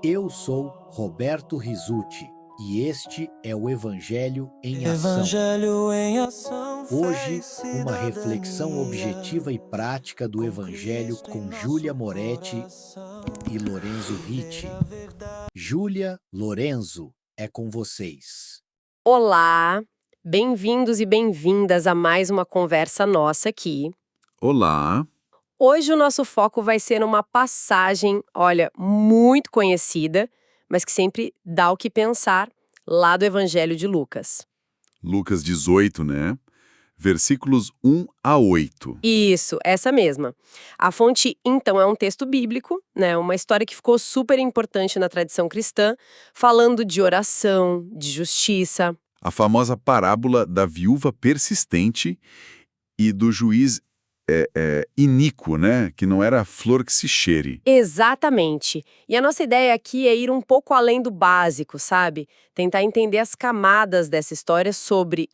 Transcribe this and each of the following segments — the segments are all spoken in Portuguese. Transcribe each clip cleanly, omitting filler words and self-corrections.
Eu sou Roberto Rizzuti e este é o Evangelho em Ação. Hoje, uma reflexão objetiva e prática do Evangelho com Júlia Moretti e Lorenzo Ritti. Júlia, Lorenzo, é com vocês. Olá, bem-vindos e bem-vindas a mais uma conversa nossa aqui. Olá, Hoje o nosso foco vai ser uma passagem, olha, muito conhecida, mas que sempre dá o que pensar, lá do Evangelho de Lucas. Lucas 18, né? Versículos 1 a 8. Isso, essa mesma. A fonte, então, é um texto bíblico, né? Uma história que ficou super importante na tradição cristã, falando de oração, de justiça. A famosa parábola da viúva persistente e do juiz iníquo, né? Que não era flor que se cheire. Exatamente. E a nossa ideia aqui é ir um pouco além do básico, sabe? Tentar entender as camadas dessa história sobre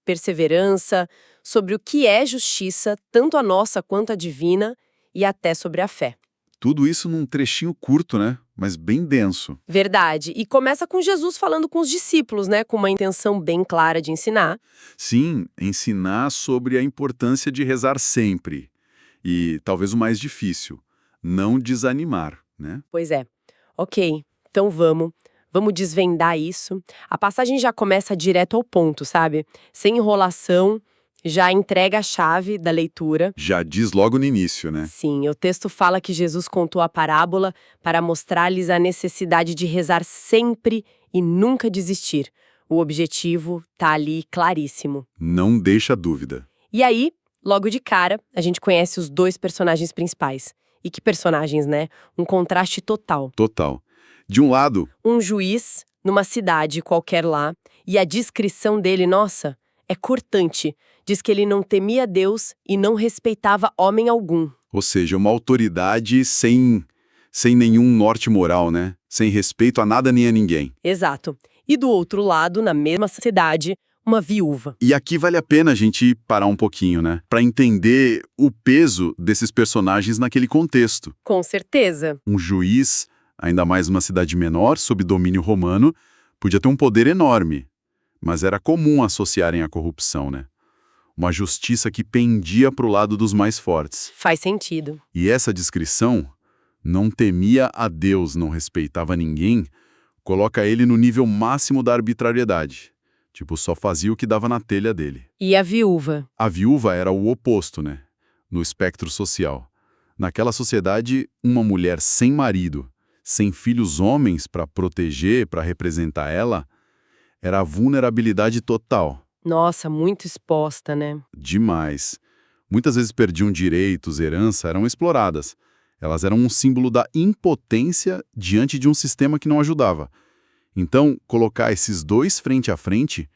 perseverança, sobre o que é justiça, tanto a nossa quanto a divina, e até sobre a fé. Tudo isso num trechinho curto, né? Mas bem denso. Verdade. E começa com Jesus falando com os discípulos, né? Com uma intenção bem clara de ensinar. Sim, ensinar sobre a importância de rezar sempre. E talvez o mais difícil, não desanimar, né? Pois é. Ok, então vamos desvendar isso. A passagem já começa direto ao ponto, sabe? Sem enrolação, já entrega a chave da leitura. Já diz logo no início, né? Sim, o texto fala que Jesus contou a parábola para mostrar-lhes a necessidade de rezar sempre e nunca desistir. O objetivo tá ali claríssimo. Não deixa dúvida. E aí, logo de cara, a gente conhece os dois personagens principais. E que personagens, né? Um contraste total. Total. De um lado, Um juiz numa cidade qualquer lá, e a descrição dele, nossa, é cortante. Diz que ele não temia Deus e não respeitava homem algum. ou seja, uma autoridade sem nenhum norte moral, né? Sem respeito a nada nem a ninguém. Exato. E do outro lado, na mesma cidade, uma viúva. E aqui vale a pena a gente parar um pouquinho, né? Para entender o peso desses personagens naquele contexto. Com certeza. Um juiz, ainda mais numa cidade menor, sob domínio romano, podia ter um poder enorme, mas era comum associarem a corrupção, né? Uma justiça que pendia para o lado dos mais fortes. Faz sentido. E essa descrição, não temia a Deus, não respeitava ninguém, coloca ele no nível máximo da arbitrariedade. Tipo, só fazia o que dava na telha dele. E a viúva? A viúva era o oposto, né? No espectro social. Naquela sociedade, uma mulher sem marido, sem filhos homens para proteger, para representar ela, era a vulnerabilidade total. Nossa, muito exposta, né? Demais. Muitas vezes perdiam direitos, herança, eram exploradas. Elas eram um símbolo da impotência diante de um sistema que não ajudava. Então, colocar esses dois frente a frente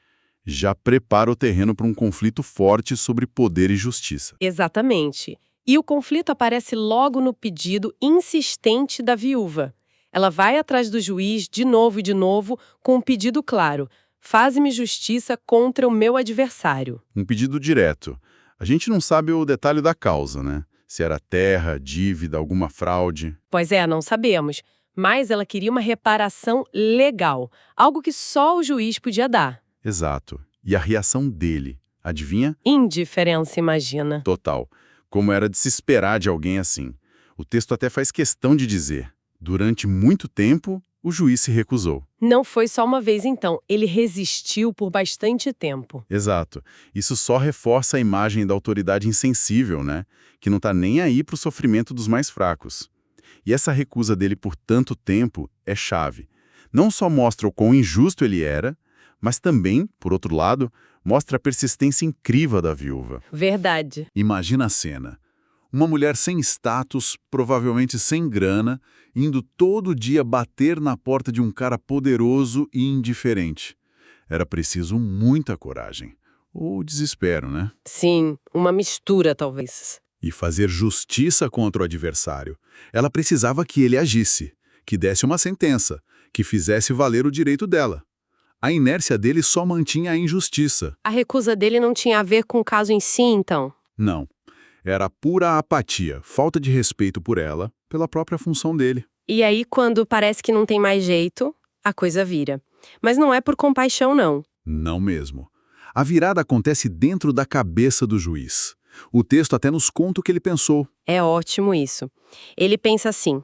já prepara o terreno para um conflito forte sobre poder e justiça. Exatamente. E o conflito aparece logo no pedido insistente da viúva. Ela vai atrás do juiz de novo e de novo com um pedido claro: faze-me justiça contra o meu adversário. Um pedido direto. A gente não sabe o detalhe da causa, né? Se era terra, dívida, alguma fraude. Pois é, não sabemos. Mas ela queria uma reparação legal, algo que só o juiz podia dar. Exato. E a reação dele, adivinha? Indiferença, imagina. Total. Como era de se esperar de alguém assim. O texto até faz questão de dizer: durante muito tempo, o juiz se recusou. Não foi só uma vez, então. Ele resistiu por bastante tempo. Exato. Isso só reforça a imagem da autoridade insensível, né? Que não tá nem aí pro sofrimento dos mais fracos. E essa recusa dele por tanto tempo é chave. Não só mostra o quão injusto ele era, mas também, por outro lado, mostra a persistência incrível da viúva. Verdade. Imagina a cena. Uma mulher sem status, provavelmente sem grana, indo todo dia bater na porta de um cara poderoso e indiferente. Era preciso muita coragem. Ou desespero, né? Sim, uma mistura, talvez. E fazer justiça contra o adversário. Ela precisava que ele agisse, que desse uma sentença, que fizesse valer o direito dela. A inércia dele só mantinha a injustiça. A recusa dele não tinha a ver com o caso em si, então? Não. Era pura apatia, falta de respeito por ela, pela própria função dele. E aí, quando parece que não tem mais jeito, a coisa vira. Mas não é por compaixão, não. Não mesmo. A virada acontece dentro da cabeça do juiz. O texto até nos conta o que ele pensou. É ótimo isso. Ele pensa assim: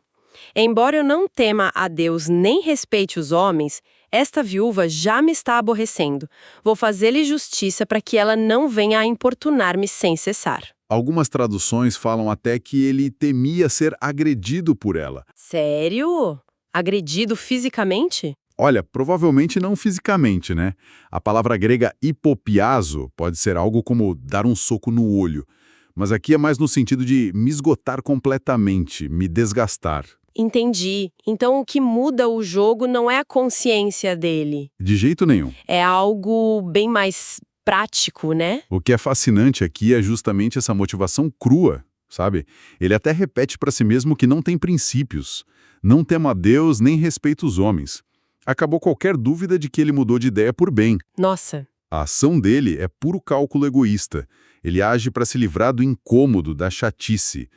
embora eu não tema a Deus nem respeite os homens, esta viúva já me está aborrecendo. Vou fazer-lhe justiça para que ela não venha a importunar-me sem cessar. Algumas traduções falam até que ele temia ser agredido por ela. Sério? Agredido fisicamente? Olha, provavelmente não fisicamente, né? A palavra grega hipopiazo pode ser algo como dar um soco no olho, mas aqui é mais no sentido de me esgotar completamente, me desgastar. Entendi. Então o que muda o jogo não é a consciência dele. De jeito nenhum. É algo bem mais prático, né? O que é fascinante aqui é justamente essa motivação crua, sabe? Ele até repete para si mesmo que não tem princípios, não tema a Deus nem respeita os homens. Acabou qualquer dúvida de que ele mudou de ideia por bem. Nossa. A ação dele é puro cálculo egoísta. Ele age para se livrar do incômodo, da chatice.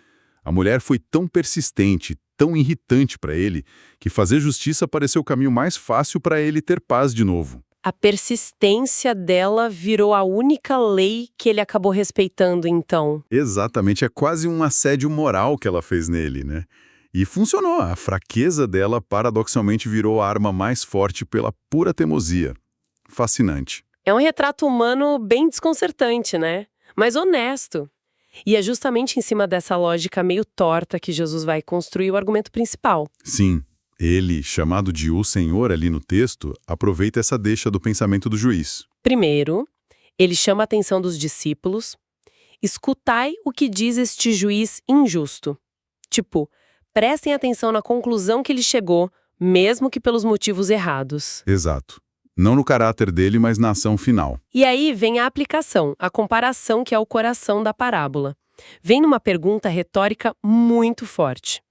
A mulher foi tão persistente, tão irritante para ele, que fazer justiça pareceu o caminho mais fácil para ele ter paz de novo. A persistência dela virou a única lei que ele acabou respeitando, então. Exatamente, é quase um assédio moral que ela fez nele, né? E funcionou, a fraqueza dela paradoxalmente virou a arma mais forte pela pura teimosia. Fascinante. É um retrato humano bem desconcertante, né? Mas honesto. E é justamente em cima dessa lógica meio torta que Jesus vai construir o argumento principal. Sim, ele, chamado de o Senhor ali no texto, aproveita essa deixa do pensamento do juiz. Primeiro, ele chama a atenção dos discípulos. Escutai o que diz este juiz injusto. Tipo, prestem atenção na conclusão que ele chegou, mesmo que pelos motivos errados. Exato. Não no caráter dele, mas na ação final. E aí vem a aplicação, a comparação que é o coração da parábola. Vem numa pergunta retórica muito forte.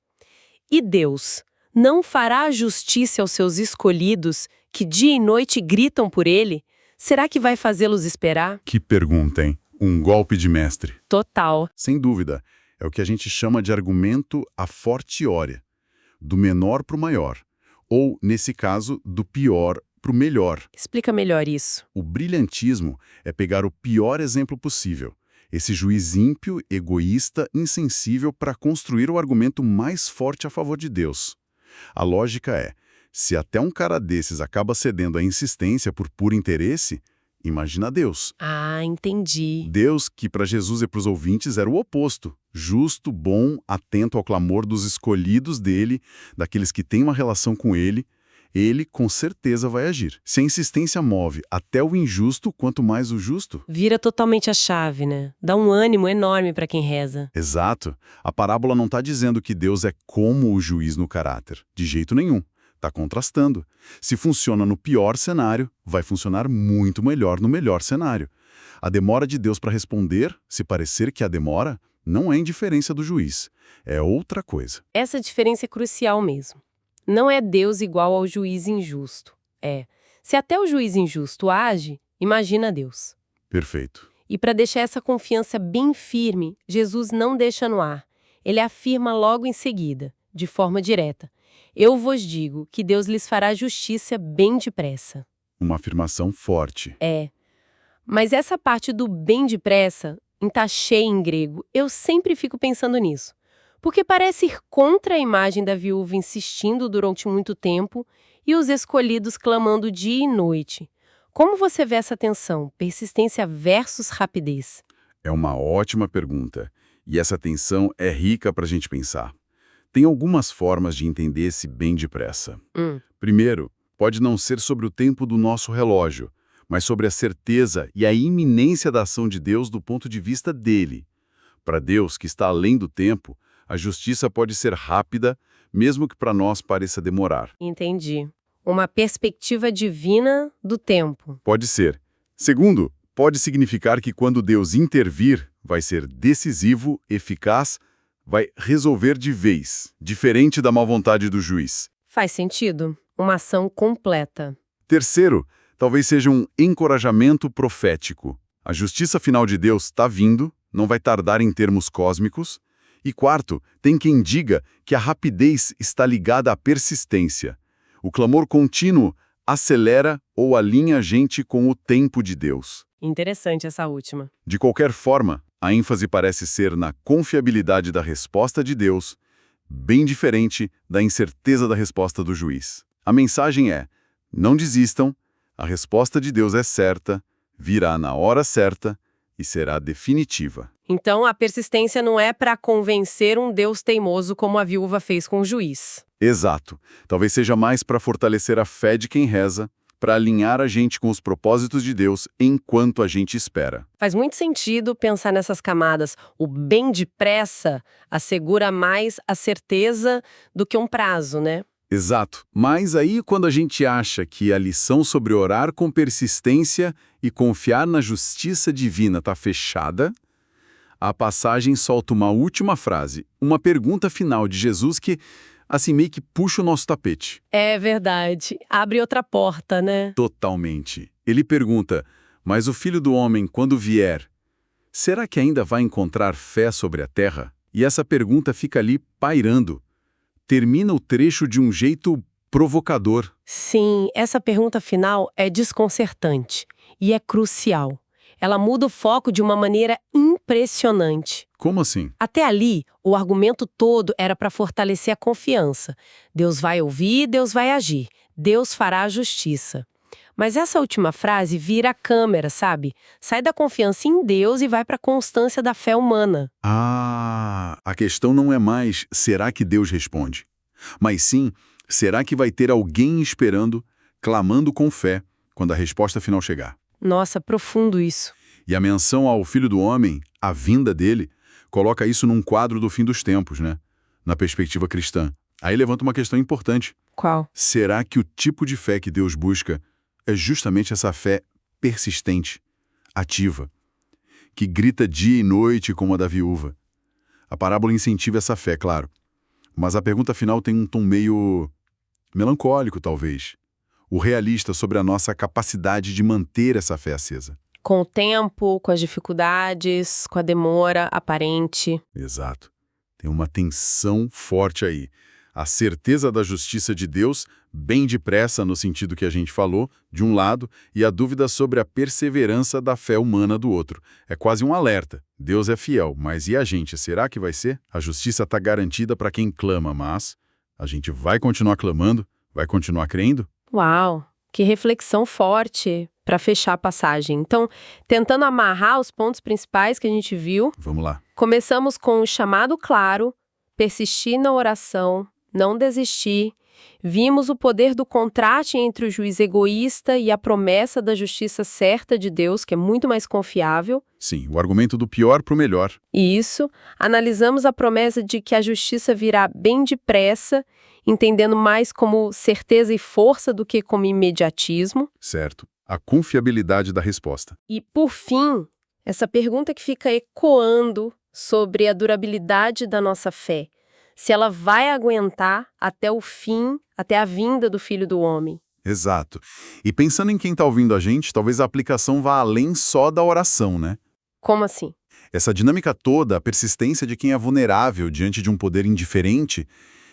E Deus não fará justiça aos seus escolhidos, que dia e noite gritam por ele? Será que vai fazê-los esperar? Que pergunta, hein? Um golpe de mestre. Total. Sem dúvida. É o que a gente chama de argumento a fortiori. Do menor para o maior. Ou, nesse caso, do pior para o melhor. Explica melhor isso. O brilhantismo é pegar o pior exemplo possível. Esse juiz ímpio, egoísta, insensível para construir o argumento mais forte a favor de Deus. A lógica é, se até um cara desses acaba cedendo à insistência por puro interesse, imagina Deus. Ah, entendi. Deus que para Jesus e para os ouvintes era o oposto. Justo, bom, atento ao clamor dos escolhidos dele, daqueles que têm uma relação com ele com certeza vai agir. Se a insistência move até o injusto, quanto mais o justo. Vira totalmente a chave, né? Dá um ânimo enorme para quem reza. Exato. A parábola não está dizendo que Deus é como o juiz no caráter. De jeito nenhum. Está contrastando. Se funciona no pior cenário, vai funcionar muito melhor no melhor cenário. A demora de Deus para responder, se parecer que a demora, não é indiferença do juiz. É outra coisa. Essa diferença é crucial mesmo. Não é Deus igual ao juiz injusto. Se até o juiz injusto age, imagina Deus. Perfeito. E para deixar essa confiança bem firme, Jesus não deixa no ar. Ele afirma logo em seguida, de forma direta: eu vos digo que Deus lhes fará justiça bem depressa. Uma afirmação forte. Mas essa parte do bem depressa, entachei em grego, eu sempre fico pensando nisso. Porque parece ir contra a imagem da viúva insistindo durante muito tempo e os escolhidos clamando dia e noite. Como você vê essa tensão, persistência versus rapidez? É uma ótima pergunta. E essa tensão é rica para a gente pensar. Tem algumas formas de entender esse bem depressa. Primeiro, pode não ser sobre o tempo do nosso relógio, mas sobre a certeza e a iminência da ação de Deus do ponto de vista dele. Para Deus, que está além do tempo, a justiça pode ser rápida, mesmo que para nós pareça demorar. Entendi. Uma perspectiva divina do tempo. Pode ser. Segundo, pode significar que quando Deus intervir, vai ser decisivo, eficaz, vai resolver de vez, diferente da má vontade do juiz. Faz sentido. Uma ação completa. Terceiro, talvez seja um encorajamento profético. A justiça final de Deus está vindo, não vai tardar em termos cósmicos, E quarto, tem quem diga que a rapidez está ligada à persistência. O clamor contínuo acelera ou alinha a gente com o tempo de Deus. Interessante essa última. De qualquer forma, a ênfase parece ser na confiabilidade da resposta de Deus, bem diferente da incerteza da resposta do juiz. A mensagem é: não desistam, a resposta de Deus é certa, virá na hora certa e será definitiva. Então, a persistência não é para convencer um Deus teimoso como a viúva fez com o juiz. Exato. Talvez seja mais para fortalecer a fé de quem reza, para alinhar a gente com os propósitos de Deus enquanto a gente espera. Faz muito sentido pensar nessas camadas. O bem depressa assegura mais a certeza do que um prazo, né? Exato. Mas aí, quando a gente acha que a lição sobre orar com persistência e confiar na justiça divina está fechada, a passagem solta uma última frase, uma pergunta final de Jesus que, assim, meio que puxa o nosso tapete. É verdade. Abre outra porta, né? Totalmente. Ele pergunta: mas o Filho do Homem, quando vier, será que ainda vai encontrar fé sobre a terra? E essa pergunta fica ali pairando. Termina o trecho de um jeito provocador. Sim, essa pergunta final é desconcertante e é crucial. Ela muda o foco de uma maneira impressionante. Como assim? Até ali, o argumento todo era para fortalecer a confiança. Deus vai ouvir, Deus vai agir. Deus fará a justiça. Mas essa última frase vira a câmera, sabe? Sai da confiança em Deus e vai para a constância da fé humana. Ah, a questão não é mais será que Deus responde, mas sim, será que vai ter alguém esperando, clamando com fé, quando a resposta final chegar? Nossa, profundo isso. E a menção ao Filho do Homem, a vinda dele, coloca isso num quadro do fim dos tempos, né? Na perspectiva cristã. Aí levanta uma questão importante. Qual? Será que o tipo de fé que Deus busca é justamente essa fé persistente, ativa, que grita dia e noite como a da viúva? A parábola incentiva essa fé, claro. Mas a pergunta final tem um tom meio melancólico, talvez. O realista sobre a nossa capacidade de manter essa fé acesa. Com o tempo, com as dificuldades, com a demora aparente. Exato. Tem uma tensão forte aí. A certeza da justiça de Deus, bem depressa no sentido que a gente falou, de um lado, e a dúvida sobre a perseverança da fé humana do outro. É quase um alerta. Deus é fiel, mas e a gente? Será que vai ser? A justiça está garantida para quem clama, mas a gente vai continuar clamando? Vai continuar crendo? Uau, que reflexão forte para fechar a passagem. Então, tentando amarrar os pontos principais que a gente viu, Vamos lá. começamos com um chamado claro, persistir na oração, não desistir. Vimos o poder do contraste entre o juiz egoísta e a promessa da justiça certa de Deus, que é muito mais confiável. Sim, o argumento do pior para o melhor. E isso, analisamos a promessa de que a justiça virá bem depressa, entendendo mais como certeza e força do que como imediatismo. Certo. A confiabilidade da resposta. E, por fim, essa pergunta que fica ecoando sobre a durabilidade da nossa fé. Se ela vai aguentar até o fim, até a vinda do Filho do Homem. Exato. E pensando em quem está ouvindo a gente, talvez a aplicação vá além só da oração, né? Como assim? Essa dinâmica toda, a persistência de quem é vulnerável diante de um poder indiferente,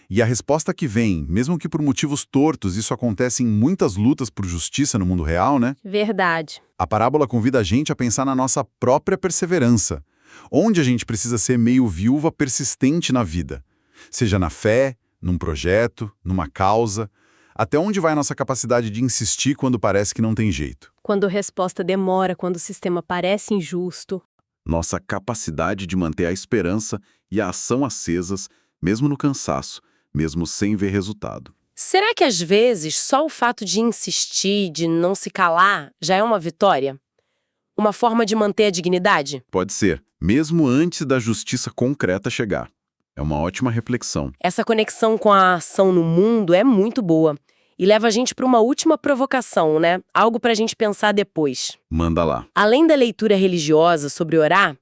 e a resposta que vem, mesmo que por motivos tortos, isso acontece em muitas lutas por justiça no mundo real, né? Verdade. A parábola convida a gente a pensar na nossa própria perseverança, onde a gente precisa ser meio viúva persistente na vida, seja na fé, num projeto, numa causa, até onde vai a nossa capacidade de insistir quando parece que não tem jeito. Quando a resposta demora, quando o sistema parece injusto. Nossa capacidade de manter a esperança e a ação acesas, mesmo no cansaço, mesmo sem ver resultado. Será que às vezes só o fato de insistir, de não se calar, já é uma vitória? Uma forma de manter a dignidade? Pode ser, mesmo antes da justiça concreta chegar. É uma ótima reflexão. Essa conexão com a ação no mundo é muito boa. E leva a gente para uma última provocação, né? Algo para a gente pensar depois. Manda lá. Além da leitura religiosa sobre orar,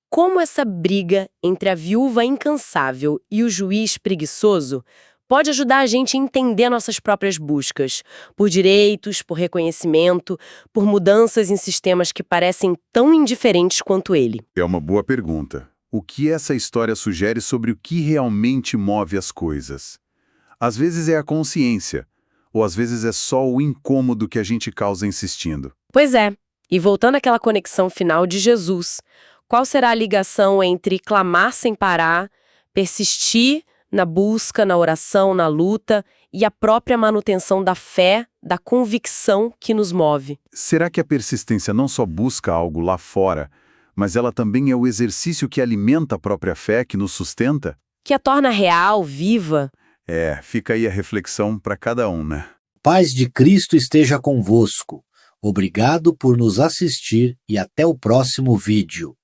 como essa briga entre a viúva incansável e o juiz preguiçoso pode ajudar a gente a entender nossas próprias buscas, por direitos, por reconhecimento, por mudanças em sistemas que parecem tão indiferentes quanto ele? É uma boa pergunta. O que essa história sugere sobre o que realmente move as coisas? Às vezes é a consciência, ou às vezes é só o incômodo que a gente causa insistindo. Pois é. E voltando àquela conexão final de Jesus, qual será a ligação entre clamar sem parar, persistir na busca, na oração, na luta e a própria manutenção da fé, da convicção que nos move? Será que a persistência não só busca algo lá fora, mas ela também é o exercício que alimenta a própria fé, que nos sustenta? Que a torna real, viva? Fica aí a reflexão para cada um, né? Paz de Cristo esteja convosco. Obrigado por nos assistir e até o próximo vídeo.